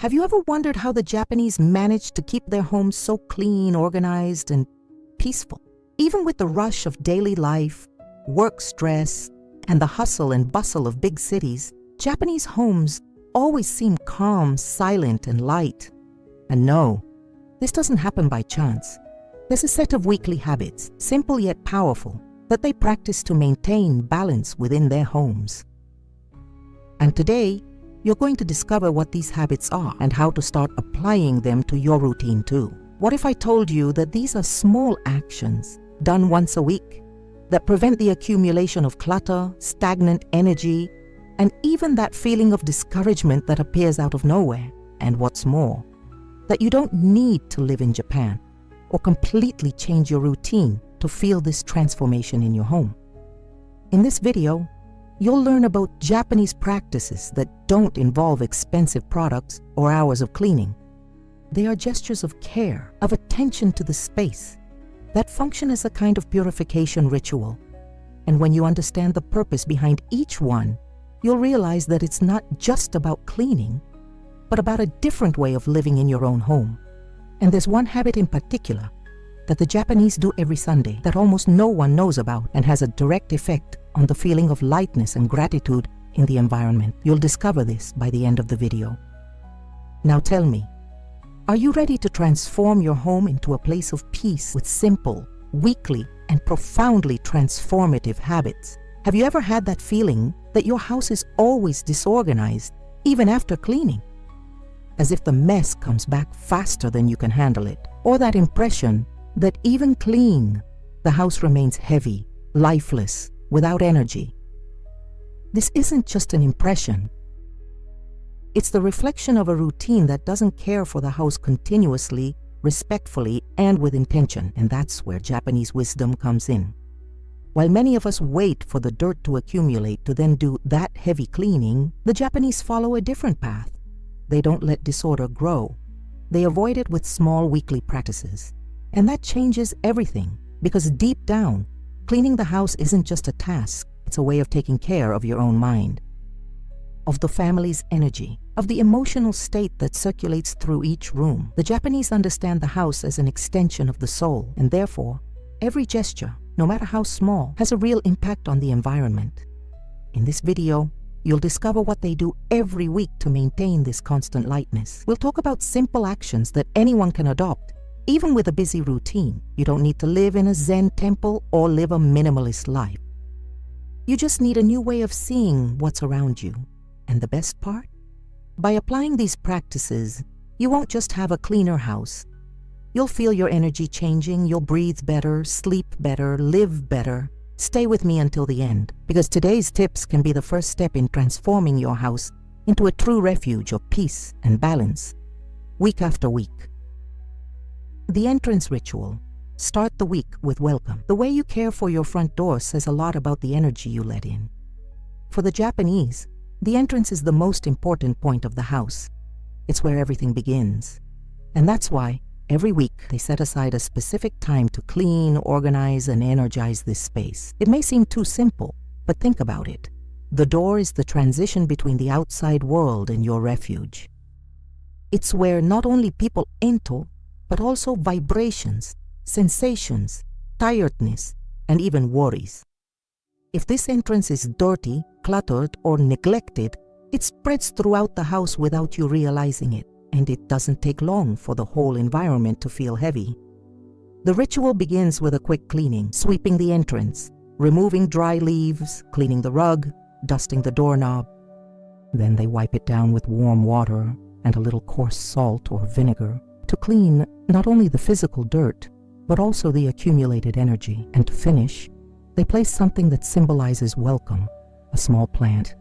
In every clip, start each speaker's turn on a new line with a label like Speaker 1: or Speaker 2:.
Speaker 1: Have you ever wondered how the Japanese managed to keep their homes so clean, organized, and peaceful? Even with the rush of daily life, work stress, and the hustle and bustle of big cities, Japanese homes always seem calm, silent, and light. And no, this doesn't happen by chance. There's a set of weekly habits, simple yet powerful, that they practice to maintain balance within their homes. And today, you're going to discover what these habits are and how to start applying them to your routine too. What if I told you that these are small actions done once a week that prevent the accumulation of clutter, stagnant energy, and even that feeling of discouragement that appears out of nowhere? And what's more, that you don't need to live in Japan or completely change your routine to feel this transformation in your home. In this video, you'll learn about Japanese practices that don't involve expensive products or hours of cleaning. They are gestures of care, of attention to the space, that function as a kind of purification ritual. And when you understand the purpose behind each one, you'll realize that it's not just about cleaning, but about a different way of living in your own home. And there's one habit in particular that the Japanese do every Sunday that almost no one knows about and has a direct effect on the feeling of lightness and gratitude in the environment. You'll discover this by the end of the video. Now tell me, are you ready to transform your home into a place of peace with simple, weekly, and profoundly transformative habits? Have you ever had that feeling that your house is always disorganized, even after cleaning? As if the mess comes back faster than you can handle it, or that impression that even clean, the house remains heavy, lifeless, without energy. This isn't just an impression. It's the reflection of a routine that doesn't care for the house continuously, respectfully, and with intention, and that's where Japanese wisdom comes in. While many of us wait for the dirt to accumulate to then do that heavy cleaning, the Japanese follow a different path. They don't let disorder grow. They avoid it with small weekly practices. And that changes everything, because deep down, cleaning the house isn't just a task, it's a way of taking care of your own mind, of the family's energy, of the emotional state that circulates through each room. The Japanese understand the house as an extension of the soul, and therefore, every gesture, no matter how small, has a real impact on the environment. In this video, you'll discover what they do every week to maintain this constant lightness. We'll talk about simple actions that anyone can adopt, even with a busy routine. You don't need to live in a Zen temple or live a minimalist life. You just need a new way of seeing what's around you. And the best part? By applying these practices, you won't just have a cleaner house. You'll feel your energy changing, you'll breathe better, sleep better, live better. Stay with me until the end, because today's tips can be the first step in transforming your house into a true refuge of peace and balance, week after week. The entrance ritual. Start the week with welcome. The way you care for your front door says a lot about the energy you let in. For the Japanese, the entrance is the most important point of the house. It's where everything begins. And that's why, every week, they set aside a specific time to clean, organize, and energize this space. It may seem too simple, but think about it. The door is the transition between the outside world and your refuge. It's where not only people enter, but also vibrations, sensations, tiredness, and even worries. If this entrance is dirty, cluttered, or neglected, it spreads throughout the house without you realizing it, and it doesn't take long for the whole environment to feel heavy. The ritual begins with a quick cleaning, sweeping the entrance, removing dry leaves, cleaning the rug, dusting the doorknob. Then they wipe it down with warm water and a little coarse salt or vinegar to clean not only the physical dirt, but also the accumulated energy. And to finish, they place something that symbolizes welcome, a small plant,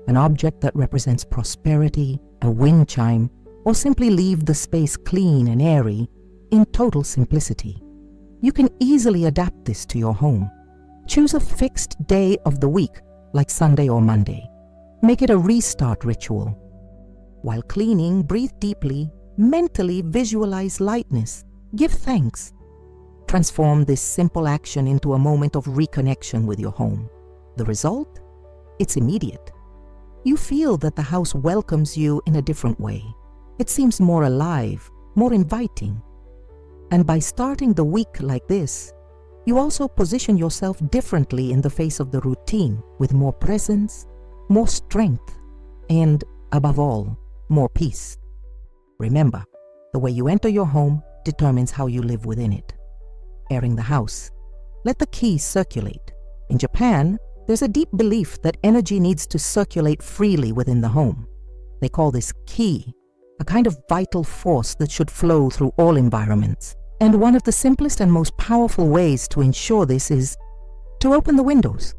Speaker 1: an object that represents prosperity, a wind chime, or simply leave the space clean and airy in total simplicity. You can easily adapt this to your home. Choose a fixed day of the week, like Sunday or Monday. Make it a restart ritual. While cleaning, breathe deeply, mentally visualize lightness, give thanks. Transform this simple action into a moment of reconnection with your home. The result? It's immediate. You feel that the house welcomes you in a different way. It seems more alive, more inviting. And by starting the week like this, you also position yourself differently in the face of the routine, with more presence, more strength, and, above all, more peace. Remember, the way you enter your home determines how you live within it. Airing the house. Let the qi circulate. In Japan, there's a deep belief that energy needs to circulate freely within the home. They call this qi, a kind of vital force that should flow through all environments. And one of the simplest and most powerful ways to ensure this is to open the windows.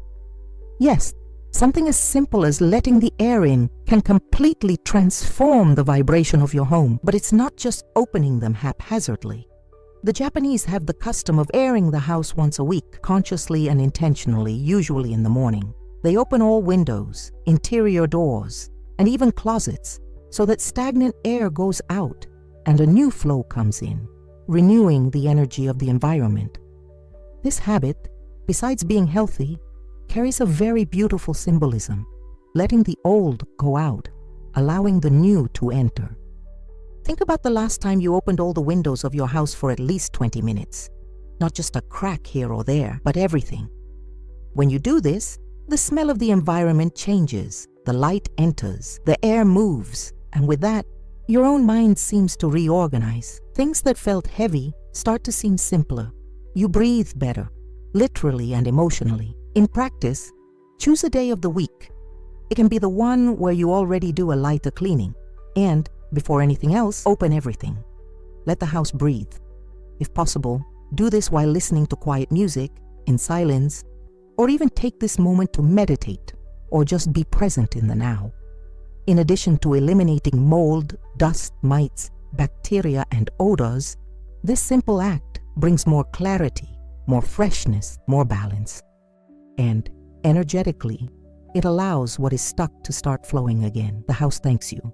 Speaker 1: Yes, something as simple as letting the air in can completely transform the vibration of your home, but it's not just opening them haphazardly. The Japanese have the custom of airing the house once a week, consciously and intentionally, usually in the morning. They open all windows, interior doors, and even closets, so that stagnant air goes out and a new flow comes in, renewing the energy of the environment. This habit, besides being healthy, carries a very beautiful symbolism, letting the old go out, allowing the new to enter. Think about the last time you opened all the windows of your house for at least 20 minutes. Not just a crack here or there, but everything. When you do this, the smell of the environment changes, the light enters, the air moves, and with that, your own mind seems to reorganize. Things that felt heavy start to seem simpler. You breathe better, literally and emotionally. In practice, choose a day of the week. It can be the one where you already do a lighter cleaning. And, before anything else, open everything. Let the house breathe. If possible, do this while listening to quiet music, in silence, or even take this moment to meditate or just be present in the now. In addition to eliminating mold, dust, mites, bacteria, and odors, this simple act brings more clarity, more freshness, more balance. And energetically, it allows what is stuck to start flowing again. The house thanks you,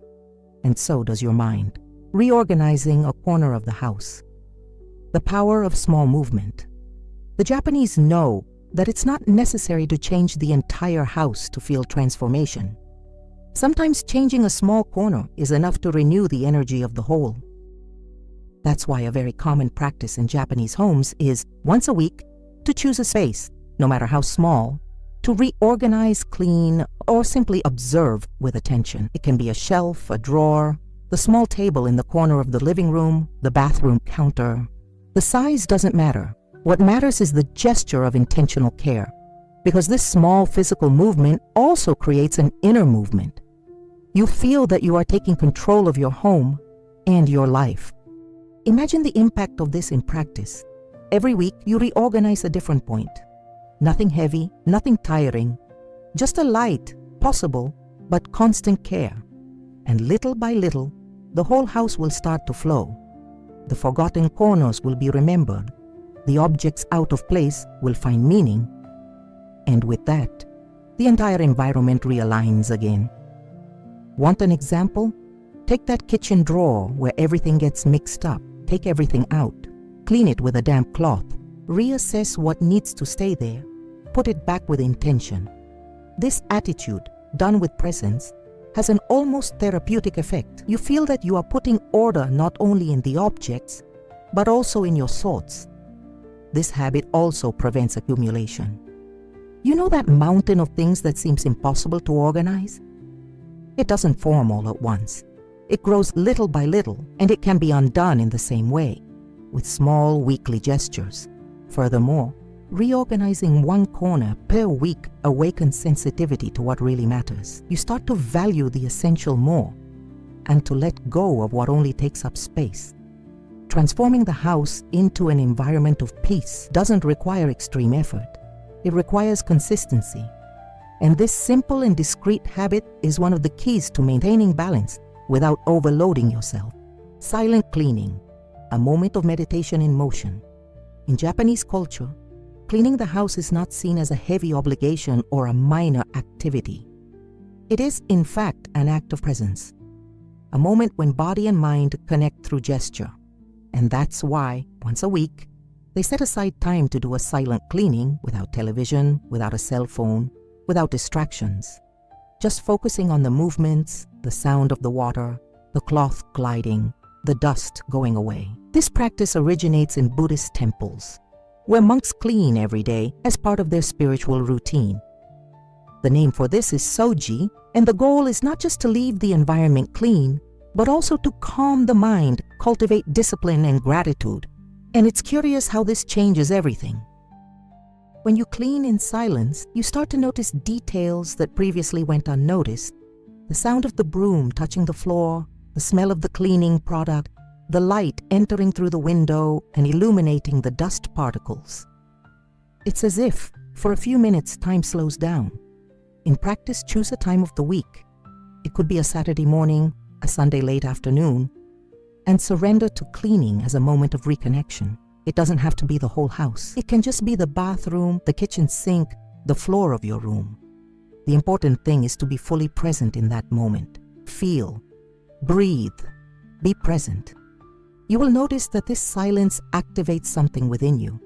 Speaker 1: and so does your mind. Reorganizing a corner of the house. The power of small movement. The Japanese know that it's not necessary to change the entire house to feel transformation. Sometimes changing a small corner is enough to renew the energy of the whole. That's why a very common practice in Japanese homes is, once a week, to choose a space, no matter how small, to reorganize, clean, or simply observe with attention. It can be a shelf, a drawer, the small table in the corner of the living room, the bathroom counter. The size doesn't matter. What matters is the gesture of intentional care, because this small physical movement also creates an inner movement. You feel that you are taking control of your home and your life. Imagine the impact of this in practice. Every week, you reorganize a different point. Nothing heavy, nothing tiring, just a light, possible, but constant care. And little by little, the whole house will start to flow. The forgotten corners will be remembered. The objects out of place will find meaning. And with that, the entire environment realigns again. Want an example? Take that kitchen drawer where everything gets mixed up. Take everything out. Clean it with a damp cloth. Reassess what needs to stay there. Put it back with intention. This attitude, done with presence, has an almost therapeutic effect. You feel that you are putting order not only in the objects, but also in your thoughts. This habit also prevents accumulation. You know that mountain of things that seems impossible to organize? It doesn't form all at once. It grows little by little, and it can be undone in the same way, with small weekly gestures. Furthermore, reorganizing one corner per week awakens sensitivity to what really matters. You start to value the essential more, and to let go of what only takes up space. Transforming the house into an environment of peace doesn't require extreme effort. It requires consistency. And this simple and discreet habit is one of the keys to maintaining balance without overloading yourself. Silent cleaning, a moment of meditation in motion. In Japanese culture, cleaning the house is not seen as a heavy obligation or a minor activity. It is, in fact, an act of presence, a moment when body and mind connect through gesture. And that's why, once a week, they set aside time to do a silent cleaning without television, without a cell phone, without distractions, just focusing on the movements, the sound of the water, the cloth gliding, the dust going away. This practice originates in Buddhist temples, where monks clean every day as part of their spiritual routine. The name for this is Soji, and the goal is not just to leave the environment clean, but also to calm the mind, cultivate discipline and gratitude. And it's curious how this changes everything. When you clean in silence, you start to notice details that previously went unnoticed. The sound of the broom touching the floor, the smell of the cleaning product, the light entering through the window and illuminating the dust particles. It's as if, for a few minutes, time slows down. In practice, choose a time of the week. It could be a Saturday morning, a Sunday late afternoon, and surrender to cleaning as a moment of reconnection. It doesn't have to be the whole house. It can just be the bathroom, the kitchen sink, the floor of your room. The important thing is to be fully present in that moment. Feel, breathe, be present. You will notice that this silence activates something within you,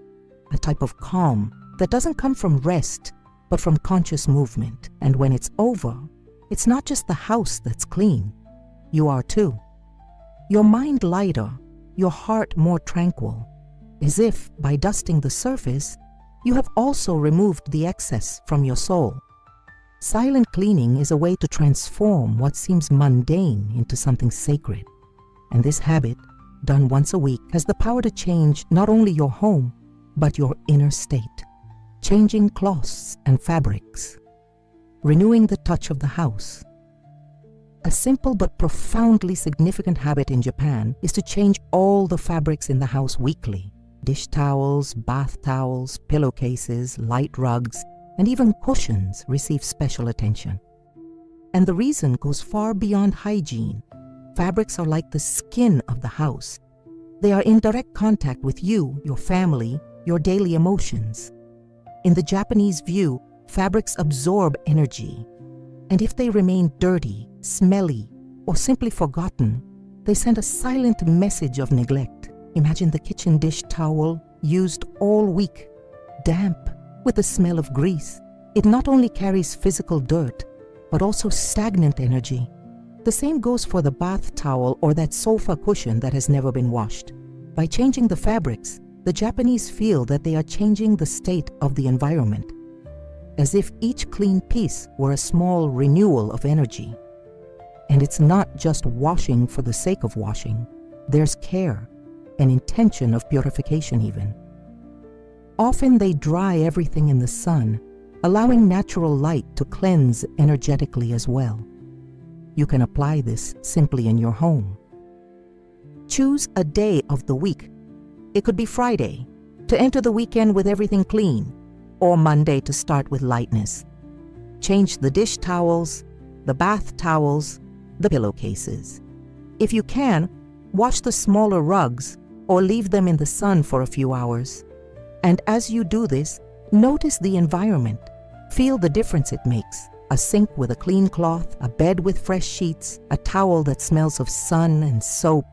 Speaker 1: a type of calm that doesn't come from rest, but from conscious movement. And when it's over, it's not just the house that's clean. You are too. Your mind lighter, your heart more tranquil, as if by dusting the surface, you have also removed the excess from your soul. Silent cleaning is a way to transform what seems mundane into something sacred. And this habit, done once a week, has the power to change not only your home, but your inner state, changing cloths and fabrics, renewing the touch of the house. A simple but profoundly significant habit in Japan is to change all the fabrics in the house weekly. Dish towels, bath towels, pillowcases, light rugs, and even cushions receive special attention. And the reason goes far beyond hygiene. Fabrics are like the skin of the house. They are in direct contact with you, your family, your daily emotions. In the Japanese view, fabrics absorb energy. And if they remain dirty, smelly, or simply forgotten, they send a silent message of neglect. Imagine the kitchen dish towel used all week, damp, with the smell of grease. It not only carries physical dirt, but also stagnant energy. The same goes for the bath towel or that sofa cushion that has never been washed. By changing the fabrics, the Japanese feel that they are changing the state of the environment, as if each clean piece were a small renewal of energy. And it's not just washing for the sake of washing. There's care, an intention of purification even. Often they dry everything in the sun, allowing natural light to cleanse energetically as well. You can apply this simply in your home. Choose a day of the week. It could be Friday, to enter the weekend with everything clean, or Monday to start with lightness. Change the dish towels, the bath towels, the pillowcases. If you can, wash the smaller rugs or leave them in the sun for a few hours. And as you do this, notice the environment. Feel the difference it makes. A sink with a clean cloth, a bed with fresh sheets, a towel that smells of sun and soap.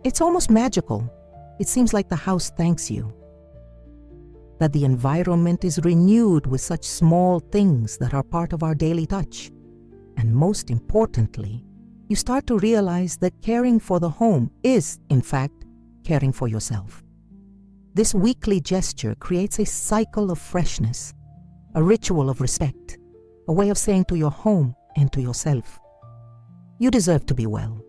Speaker 1: It's almost magical. It seems like the house thanks you. That the environment is renewed with such small things that are part of our daily touch. And most importantly, you start to realize that caring for the home is, in fact, caring for yourself. This weekly gesture creates a cycle of freshness, a ritual of respect, a way of saying to your home and to yourself, you deserve to be well.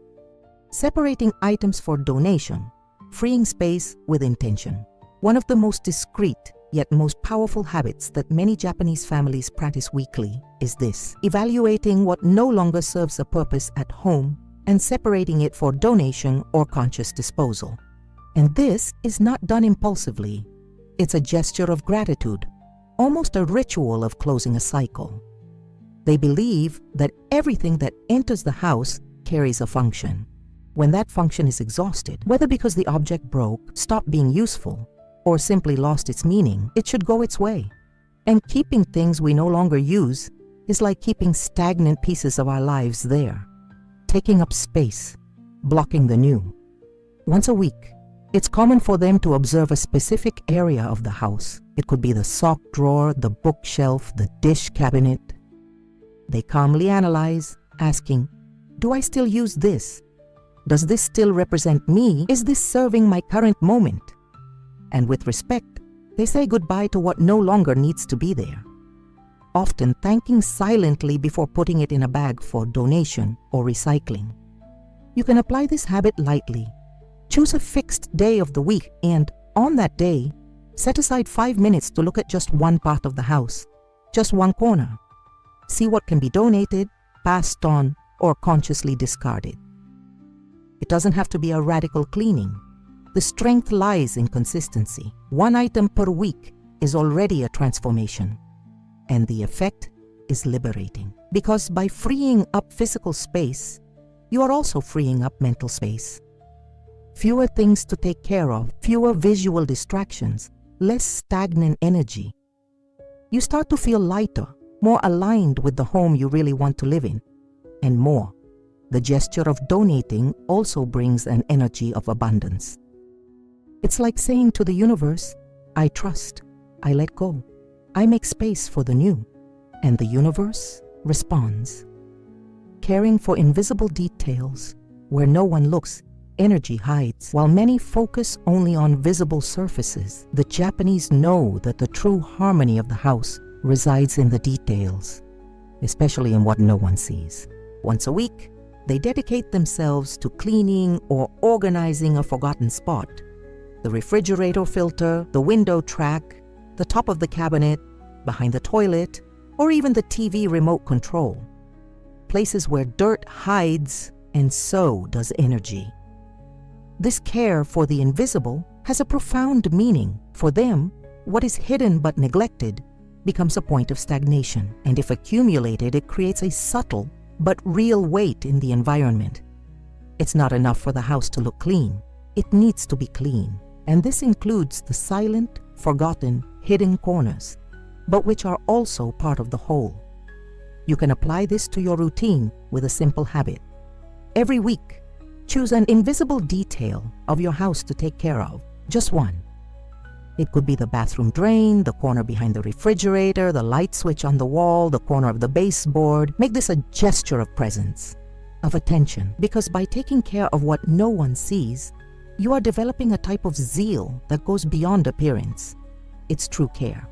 Speaker 1: Separating items for donation, freeing space with intention. One of the most discreet yet most powerful habits that many Japanese families practice weekly is this: evaluating what no longer serves a purpose at home and separating it for donation or conscious disposal. And this is not done impulsively. It's a gesture of gratitude, almost a ritual of closing a cycle. They believe that everything that enters the house carries a function. When that function is exhausted, whether because the object broke, stopped being useful, or simply lost its meaning, it should go its way. And keeping things we no longer use is like keeping stagnant pieces of our lives there, taking up space, blocking the new. Once a week, it's common for them to observe a specific area of the house. It could be the sock drawer, the bookshelf, the dish cabinet. They calmly analyze, asking, do I still use this? Does this still represent me? Is this serving my current moment? And with respect, they say goodbye to what no longer needs to be there, often thanking silently before putting it in a bag for donation or recycling. You can apply this habit lightly. Choose a fixed day of the week and, on that day, set aside 5 minutes to look at just one part of the house, just one corner. See what can be donated, passed on, or consciously discarded. It doesn't have to be a radical cleaning. The strength lies in consistency. One item per week is already a transformation, and the effect is liberating. Because by freeing up physical space, you are also freeing up mental space. Fewer things to take care of, fewer visual distractions, less stagnant energy. You start to feel lighter, more aligned with the home you really want to live in, and more. The gesture of donating also brings an energy of abundance. It's like saying to the universe, I trust, I let go, I make space for the new, and the universe responds. Caring for invisible details, where no one looks, energy hides. While many focus only on visible surfaces, the Japanese know that the true harmony of the house resides in the details, especially in what no one sees. Once a week, they dedicate themselves to cleaning or organizing a forgotten spot. The refrigerator filter, the window track, the top of the cabinet, behind the toilet, or even the TV remote control. Places where dirt hides and so does energy. This care for the invisible has a profound meaning. For them, what is hidden but neglected becomes a point of stagnation, and if accumulated, it creates a subtle but real weight in the environment. It's not enough for the house to look clean. It needs to be clean, and this includes the silent, forgotten, hidden corners, but which are also part of the whole. You can apply this to your routine with a simple habit. Every week, choose an invisible detail of your house to take care of, just one. It could be the bathroom drain, the corner behind the refrigerator, the light switch on the wall, the corner of the baseboard. Make this a gesture of presence, of attention, because by taking care of what no one sees, you are developing a type of zeal that goes beyond appearance. It's true care.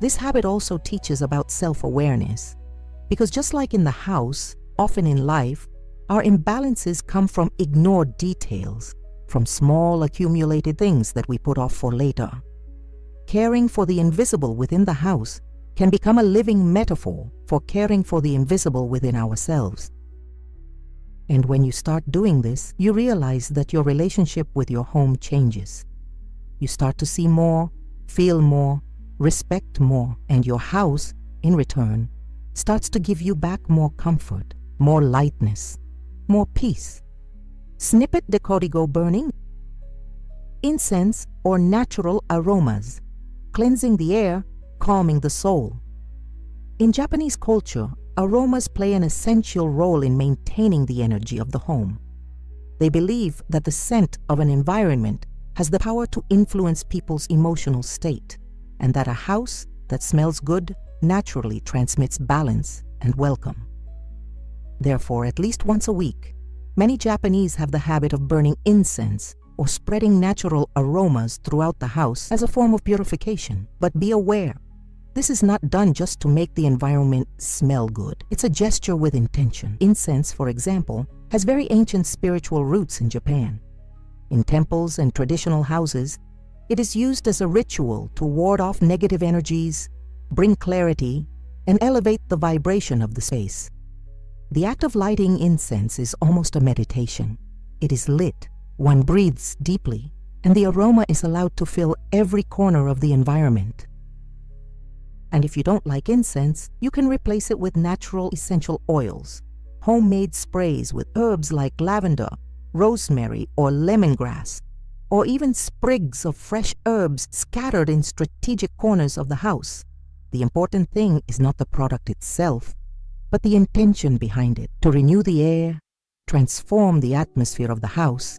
Speaker 1: This habit also teaches about self-awareness, because just like in the house, often in life, our imbalances come from ignored details, from small accumulated things that we put off for later. Caring for the invisible within the house can become a living metaphor for caring for the invisible within ourselves. And when you start doing this, you realize that your relationship with your home changes. You start to see more, feel more, respect more, and your house, in return, starts to give you back more comfort, more lightness, more peace. Snippet de código burning. Incense or natural aromas, cleansing the air, calming the soul. In Japanese culture, aromas play an essential role in maintaining the energy of the home. They believe that the scent of an environment has the power to influence people's emotional state, and that a house that smells good naturally transmits balance and welcome. Therefore, at least once a week, many Japanese have the habit of burning incense or spreading natural aromas throughout the house as a form of purification. But be aware, this is not done just to make the environment smell good. It's a gesture with intention. Incense, for example, has very ancient spiritual roots in Japan. In temples and traditional houses, it is used as a ritual to ward off negative energies, bring clarity, and elevate the vibration of the space. The act of lighting incense is almost a meditation. It is lit, one breathes deeply, and the aroma is allowed to fill every corner of the environment. And if you don't like incense, you can replace it with natural essential oils, homemade sprays with herbs like lavender, rosemary, or lemongrass, or even sprigs of fresh herbs scattered in strategic corners of the house. The important thing is not the product itself, but the intention behind it, to renew the air, transform the atmosphere of the house,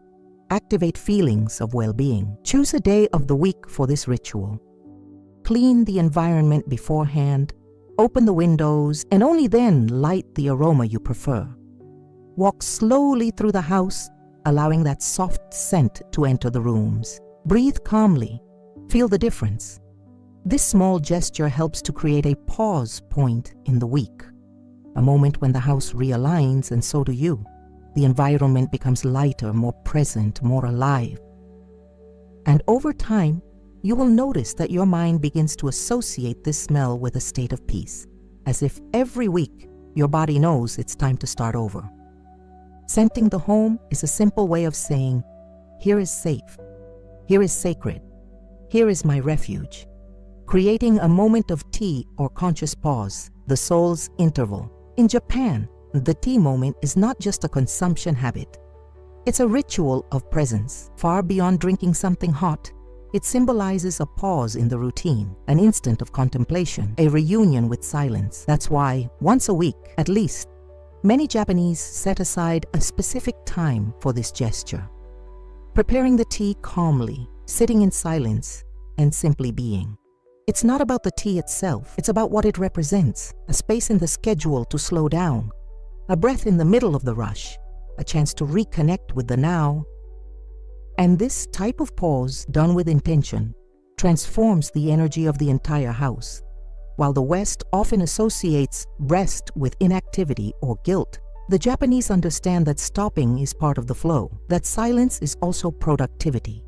Speaker 1: activate feelings of well-being. Choose a day of the week for this ritual. Clean the environment beforehand, open the windows, and only then light the aroma you prefer. Walk slowly through the house, allowing that soft scent to enter the rooms. Breathe calmly. Feel the difference. This small gesture helps to create a pause point in the week, a moment when the house realigns and so do you. The environment becomes lighter, more present, more alive. And over time, you will notice that your mind begins to associate this smell with a state of peace, as if every week your body knows it's time to start over. Scenting the home is a simple way of saying, here is safe, here is sacred, here is my refuge. Creating a moment of tea or conscious pause, the soul's interval. In Japan, the tea moment is not just a consumption habit. It's a ritual of presence. Far beyond drinking something hot, it symbolizes a pause in the routine, an instant of contemplation, a reunion with silence. That's why, once a week at least, many Japanese set aside a specific time for this gesture. Preparing the tea calmly, sitting in silence, and simply being. It's not about the tea itself, it's about what it represents, a space in the schedule to slow down, a breath in the middle of the rush, a chance to reconnect with the now. And this type of pause, done with intention, transforms the energy of the entire house. While the West often associates rest with inactivity or guilt, the Japanese understand that stopping is part of the flow, that silence is also productivity.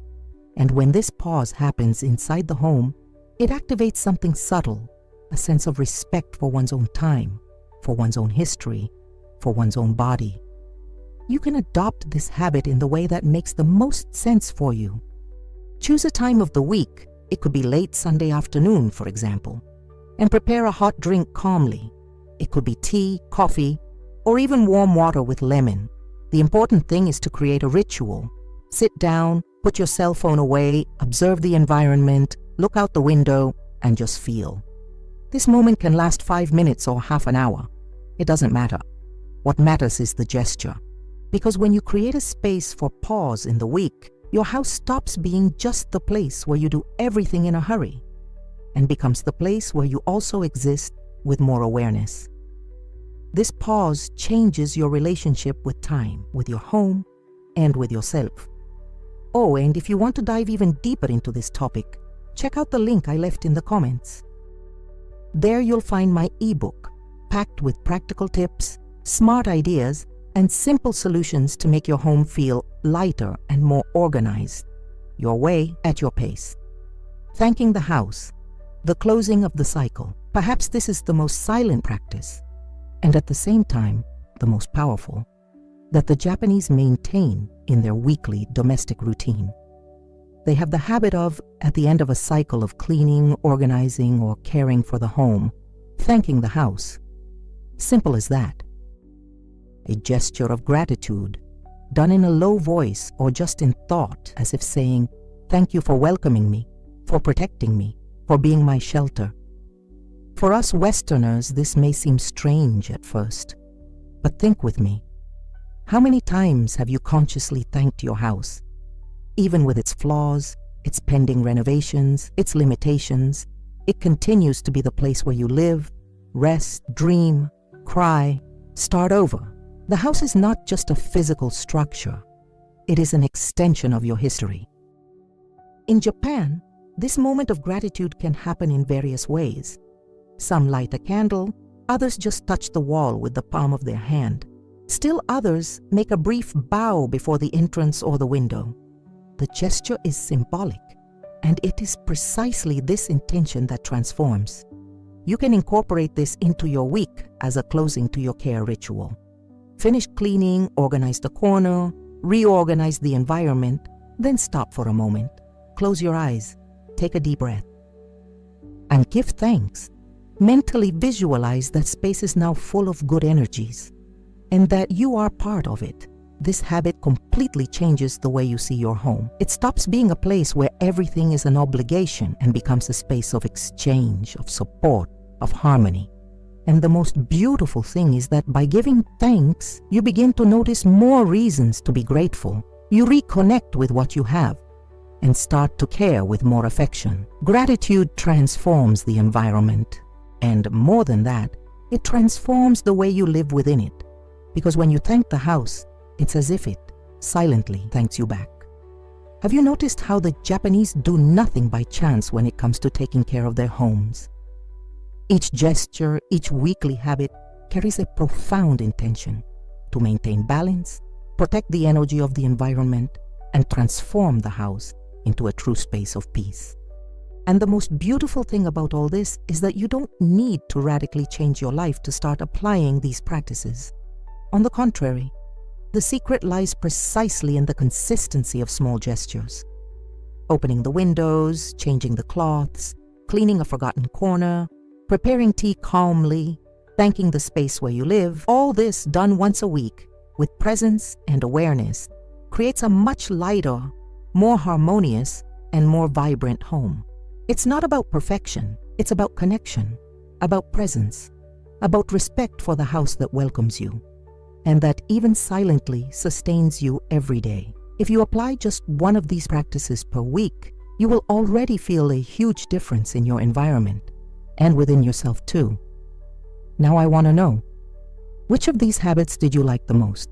Speaker 1: And when this pause happens inside the home, it activates something subtle, a sense of respect for one's own time, for one's own history, for one's own body. You can adopt this habit in the way that makes the most sense for you. Choose a time of the week, it could be late Sunday afternoon, for example, and prepare a hot drink calmly. It could be tea, coffee, or even warm water with lemon. The important thing is to create a ritual. Sit down, put your cell phone away, observe the environment, look out the window, and just feel. This moment can last 5 minutes or half an hour. It doesn't matter. What matters is the gesture. Because when you create a space for pause in the week, your house stops being just the place where you do everything in a hurry and becomes the place where you also exist with more awareness. This pause changes your relationship with time, with your home, and with yourself. Oh, and if you want to dive even deeper into this topic, check out the link I left in the comments. There you'll find my ebook, packed with practical tips, smart ideas, and simple solutions to make your home feel lighter and more organized. Your way, at your pace. Thanking the house, the closing of the cycle. Perhaps this is the most silent practice, and at the same time, the most powerful, that the Japanese maintain in their weekly domestic routine. They have the habit of, at the end of a cycle of cleaning, organizing, or caring for the home, thanking the house. Simple as that. A gesture of gratitude, done in a low voice or just in thought, as if saying, thank you for welcoming me, for protecting me, for being my shelter. For us Westerners, this may seem strange at first, but think with me. How many times have you consciously thanked your house? Even with its flaws, its pending renovations, its limitations, it continues to be the place where you live, rest, dream, cry, start over. The house is not just a physical structure. It is an extension of your history. In Japan, this moment of gratitude can happen in various ways. Some light a candle, others just touch the wall with the palm of their hand. Still others make a brief bow before the entrance or the window. The gesture is symbolic, and it is precisely this intention that transforms. You can incorporate this into your week as a closing to your care ritual. Finish cleaning, organize the corner, reorganize the environment, then stop for a moment. Close your eyes, take a deep breath, and give thanks. Mentally visualize that space is now full of good energies, and that you are part of it. This habit completely changes the way you see your home. It stops being a place where everything is an obligation and becomes a space of exchange, of support, of harmony. And the most beautiful thing is that by giving thanks, you begin to notice more reasons to be grateful. You reconnect with what you have and start to care with more affection. Gratitude transforms the environment, and more than that, it transforms the way you live within it. because when you thank the house, it's as if it silently thanks you back. Have you noticed how the Japanese do nothing by chance when it comes to taking care of their homes? Each gesture, each weekly habit carries a profound intention to maintain balance, protect the energy of the environment, and transform the house into a true space of peace. And the most beautiful thing about all this is that you don't need to radically change your life to start applying these practices. On the contrary, the secret lies precisely in the consistency of small gestures. Opening the windows, changing the cloths, cleaning a forgotten corner, preparing tea calmly, thanking the space where you live, all this done once a week with presence and awareness creates a much lighter, more harmonious, and more vibrant home. It's not about perfection, it's about connection, about presence, about respect for the house that welcomes you, and that even silently sustains you every day. If you apply just one of these practices per week, you will already feel a huge difference in your environment and within yourself too. Now I want to know, which of these habits did you like the most?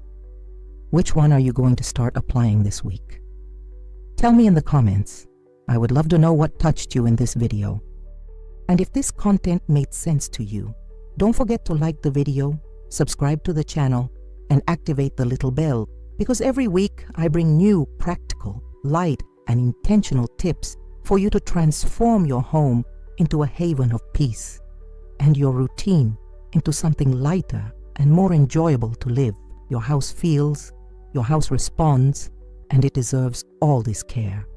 Speaker 1: Which one are you going to start applying this week? Tell me in the comments. I would love to know what touched you in this video. And if this content made sense to you, don't forget to like the video, subscribe to the channel, and activate the little bell, because every week I bring new, practical, light, and intentional tips for you to transform your home into a haven of peace, and your routine into something lighter and more enjoyable to live. Your house feels, your house responds, and it deserves all this care.